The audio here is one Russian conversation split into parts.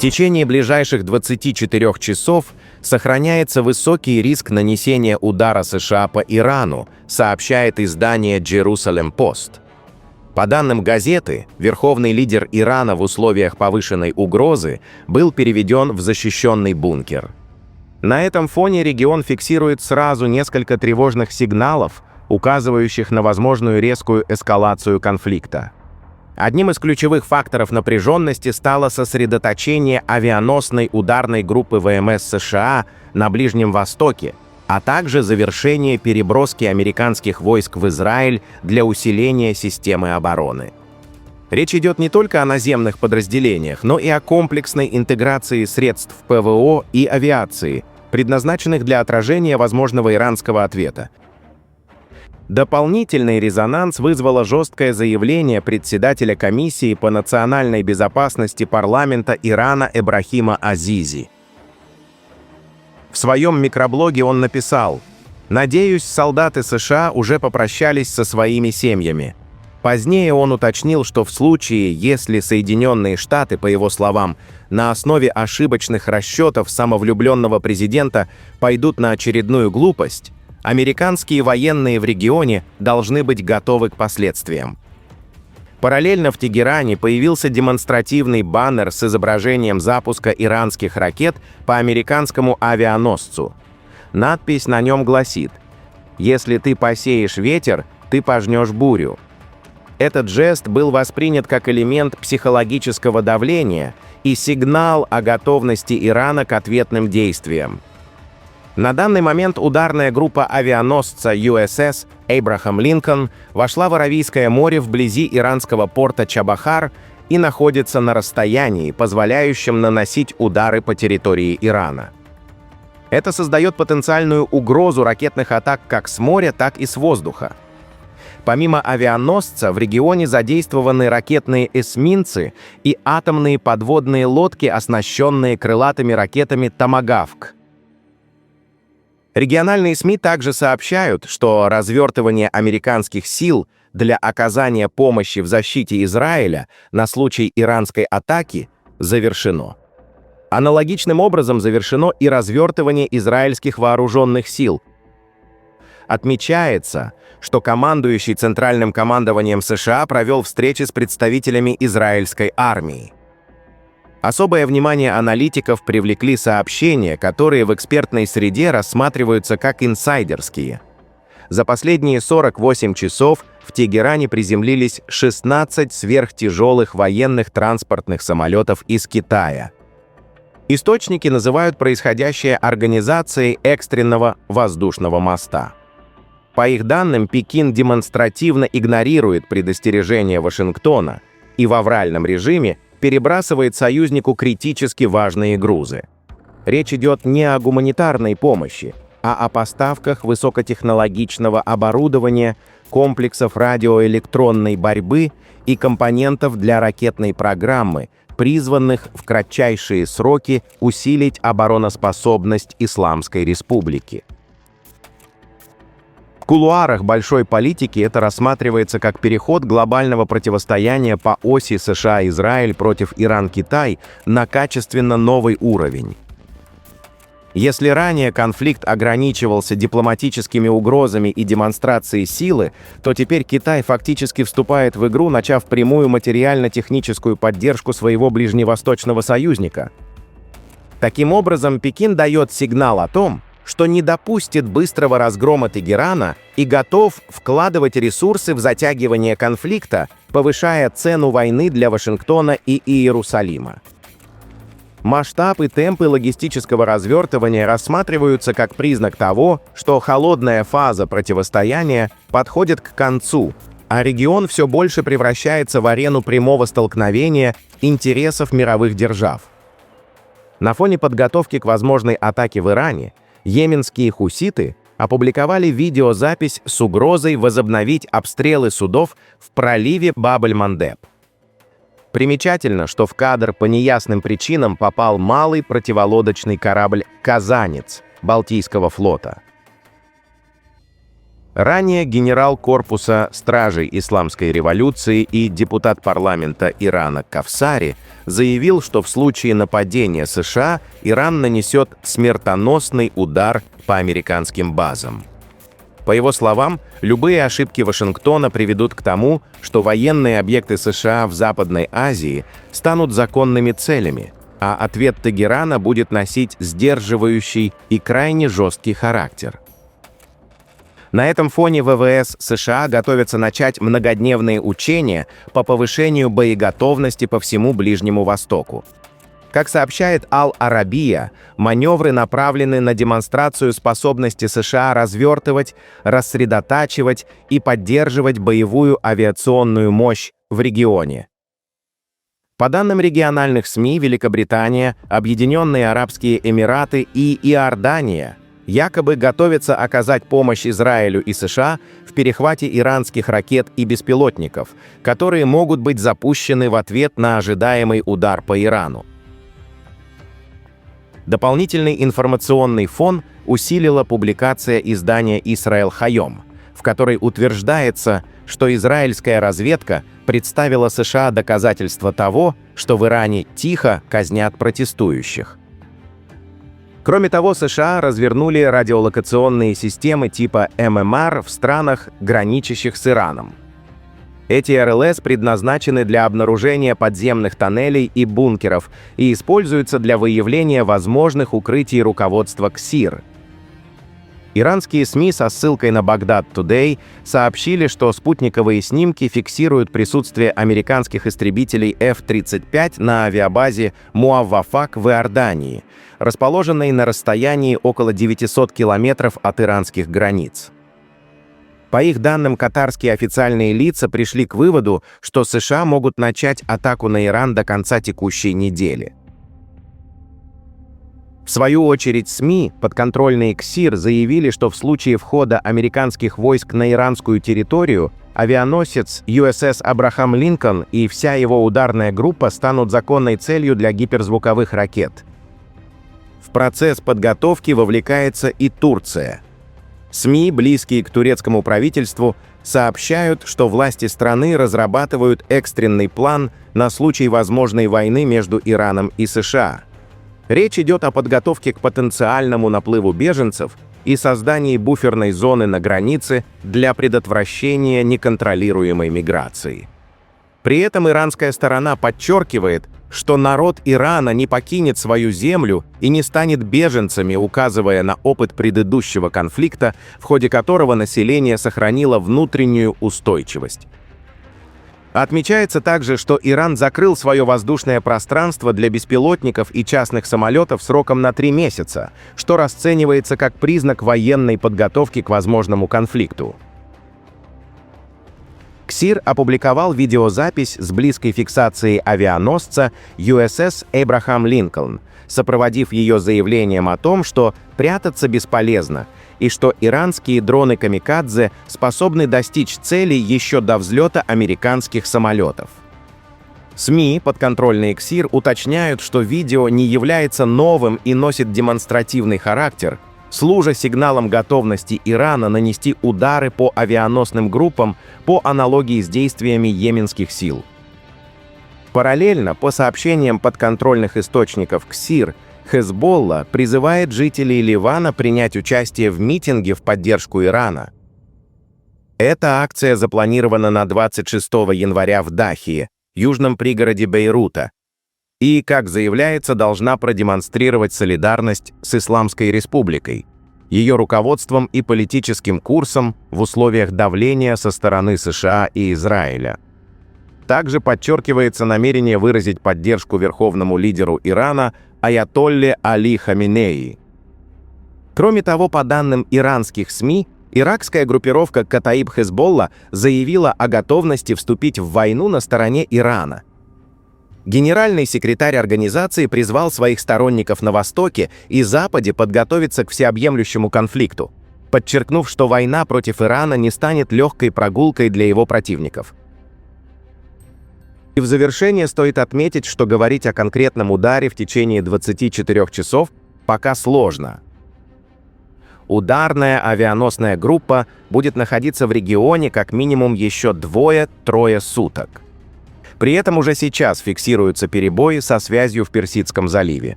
течение ближайших 24 часов сохраняется высокий риск нанесения удара США по Ирану, сообщает издание Jerusalem Post. По данным газеты, верховный лидер Ирана в условиях повышенной угрозы был переведен в защищенный бункер. На этом фоне регион фиксирует сразу несколько тревожных сигналов, указывающих на возможную резкую эскалацию конфликта. Одним из ключевых факторов напряженности стало сосредоточение авианосной ударной группы ВМС США на Ближнем Востоке, а также завершение переброски американских войск в Израиль для усиления системы обороны. Речь идет не только о наземных подразделениях, но и о комплексной интеграции средств ПВО и авиации, предназначенных для отражения возможного иранского ответа. Дополнительный резонанс вызвало жесткое заявление председателя комиссии по национальной безопасности парламента Ирана Эбрахима Азизи. В своем микроблоге он написал: «Надеюсь, солдаты США уже попрощались со своими семьями». Позднее он уточнил, что в случае, если Соединенные Штаты, по его словам, на основе ошибочных расчетов самовлюбленного президента пойдут на очередную глупость, американские военные в регионе должны быть готовы к последствиям. Параллельно в Тегеране появился демонстративный баннер с изображением запуска иранских ракет по американскому авианосцу. Надпись на нем гласит: «Если ты посеешь ветер, ты пожнешь бурю». Этот жест был воспринят как элемент психологического давления и сигнал о готовности Ирана к ответным действиям. На данный момент ударная группа авианосца USS Abraham Lincoln вошла в Аравийское море вблизи иранского порта Чабахар и находится на расстоянии, позволяющем наносить удары по территории Ирана. Это создает потенциальную угрозу ракетных атак как с моря, так и с воздуха. Помимо авианосца, в регионе задействованы ракетные эсминцы и атомные подводные лодки, оснащенные крылатыми ракетами «Томагавк». Региональные СМИ также сообщают, что развертывание американских сил для оказания помощи в защите Израиля на случай иранской атаки завершено. Аналогичным образом завершено и развертывание израильских вооруженных сил. Отмечается, что командующий Центральным командованием США провел встречи с представителями израильской армии. Особое внимание аналитиков привлекли сообщения, которые в экспертной среде рассматриваются как инсайдерские. За последние 48 часов в Тегеране приземлились 16 сверхтяжелых военных транспортных самолетов из Китая. Источники называют происходящее организацией экстренного воздушного моста. По их данным, Пекин демонстративно игнорирует предостережения Вашингтона и в авральном режиме перебрасывает союзнику критически важные грузы. Речь идет не о гуманитарной помощи, а о поставках высокотехнологичного оборудования, комплексов радиоэлектронной борьбы и компонентов для ракетной программы, призванных в кратчайшие сроки усилить обороноспособность Исламской Республики. В кулуарах большой политики это рассматривается как переход глобального противостояния по оси США-Израиль против Иран-Китай на качественно новый уровень. Если ранее конфликт ограничивался дипломатическими угрозами и демонстрацией силы, то теперь Китай фактически вступает в игру, начав прямую материально-техническую поддержку своего ближневосточного союзника. Таким образом, Пекин дает сигнал о том, что не допустит быстрого разгрома Тегерана и готов вкладывать ресурсы в затягивание конфликта, повышая цену войны для Вашингтона и Иерусалима. Масштаб и темпы логистического развертывания рассматриваются как признак того, что холодная фаза противостояния подходит к концу, а регион все больше превращается в арену прямого столкновения интересов мировых держав. На фоне подготовки к возможной атаке в Иране йеменские хуситы опубликовали видеозапись с угрозой возобновить обстрелы судов в проливе Баб-эль-Мандеб. Примечательно, что в кадр по неясным причинам попал малый противолодочный корабль «Казанец» Балтийского флота. Ранее генерал корпуса стражей Исламской революции и депутат парламента Ирана Кавсари заявил, что в случае нападения США Иран нанесет смертоносный удар по американским базам. По его словам, любые ошибки Вашингтона приведут к тому, что военные объекты США в Западной Азии станут законными целями, а ответ Тегерана будет носить сдерживающий и крайне жесткий характер. На этом фоне ВВС США готовятся начать многодневные учения по повышению боеготовности по всему Ближнему Востоку. Как сообщает Аль-Арабия, маневры направлены на демонстрацию способности США развертывать, рассредотачивать и поддерживать боевую авиационную мощь в регионе. По данным региональных СМИ, Великобритания, Объединенные Арабские Эмираты и Иордания якобы готовятся оказать помощь Израилю и США в перехвате иранских ракет и беспилотников, которые могут быть запущены в ответ на ожидаемый удар по Ирану. Дополнительный информационный фон усилила публикация издания «Исраэль Хайом», в которой утверждается, что израильская разведка представила США доказательства того, что в Иране тихо казнят протестующих. Кроме того, США развернули радиолокационные системы типа ММР в странах, граничащих с Ираном. Эти РЛС предназначены для обнаружения подземных тоннелей и бункеров и используются для выявления возможных укрытий руководства КСИР. Иранские СМИ со ссылкой на Baghdad Today сообщили, что спутниковые снимки фиксируют присутствие американских истребителей F-35 на авиабазе Муавафак в Иордании, расположенной на расстоянии около 900 километров от иранских границ. По их данным, катарские официальные лица пришли к выводу, что США могут начать атаку на Иран до конца текущей недели. В свою очередь СМИ, подконтрольные КСИР, заявили, что в случае входа американских войск на иранскую территорию авианосец USS Абрахам Линкольн и вся его ударная группа станут законной целью для гиперзвуковых ракет. В процесс подготовки вовлекается и Турция. СМИ, близкие к турецкому правительству, сообщают, что власти страны разрабатывают экстренный план на случай возможной войны между Ираном и США. Речь идет о подготовке к потенциальному наплыву беженцев и создании буферной зоны на границе для предотвращения неконтролируемой миграции. При этом иранская сторона подчеркивает, что народ Ирана не покинет свою землю и не станет беженцами, указывая на опыт предыдущего конфликта, в ходе которого население сохранило внутреннюю устойчивость. Отмечается также, что Иран закрыл свое воздушное пространство для беспилотников и частных самолетов сроком на 3 месяца, что расценивается как признак военной подготовки к возможному конфликту. КСИР опубликовал видеозапись с близкой фиксацией авианосца USS Abraham Lincoln, сопроводив ее заявлением о том, что прятаться бесполезно, и что иранские дроны-камикадзе способны достичь цели еще до взлета американских самолетов. СМИ, подконтрольные КСИР, уточняют, что видео не является новым и носит демонстративный характер, служа сигналом готовности Ирана нанести удары по авианосным группам по аналогии с действиями йеменских сил. Параллельно, по сообщениям подконтрольных источников КСИР, Хезболла призывает жителей Ливана принять участие в митинге в поддержку Ирана. Эта акция запланирована на 26 января в Дахии, южном пригороде Бейрута, и, как заявляется, должна продемонстрировать солидарность с Исламской Республикой, ее руководством и политическим курсом в условиях давления со стороны США и Израиля. Также подчеркивается намерение выразить поддержку верховному лидеру Ирана аятолле Али Хаминеи. Кроме того, по данным иранских СМИ, иракская группировка Катаиб Хезболла заявила о готовности вступить в войну на стороне Ирана. Генеральный секретарь организации призвал своих сторонников на Востоке и Западе подготовиться к всеобъемлющему конфликту, подчеркнув, что война против Ирана не станет легкой прогулкой для его противников. И в завершение стоит отметить, что говорить о конкретном ударе в течение 24 часов пока сложно. ударная авианосная группа будет находиться в регионе как минимум еще 2-3 суток. При этом уже сейчас фиксируются перебои со связью в Персидском заливе.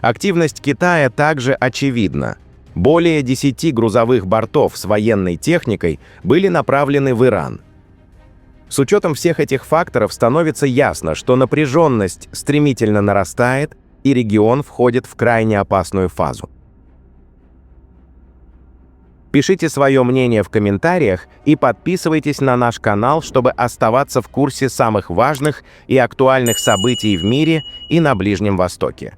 Активность Китая также очевидна. Более 10 грузовых бортов с военной техникой были направлены в Иран. С учетом всех этих факторов становится ясно, что напряженность стремительно нарастает, и регион входит в крайне опасную фазу. Пишите свое мнение в комментариях и подписывайтесь на наш канал, чтобы оставаться в курсе самых важных и актуальных событий в мире и на Ближнем Востоке.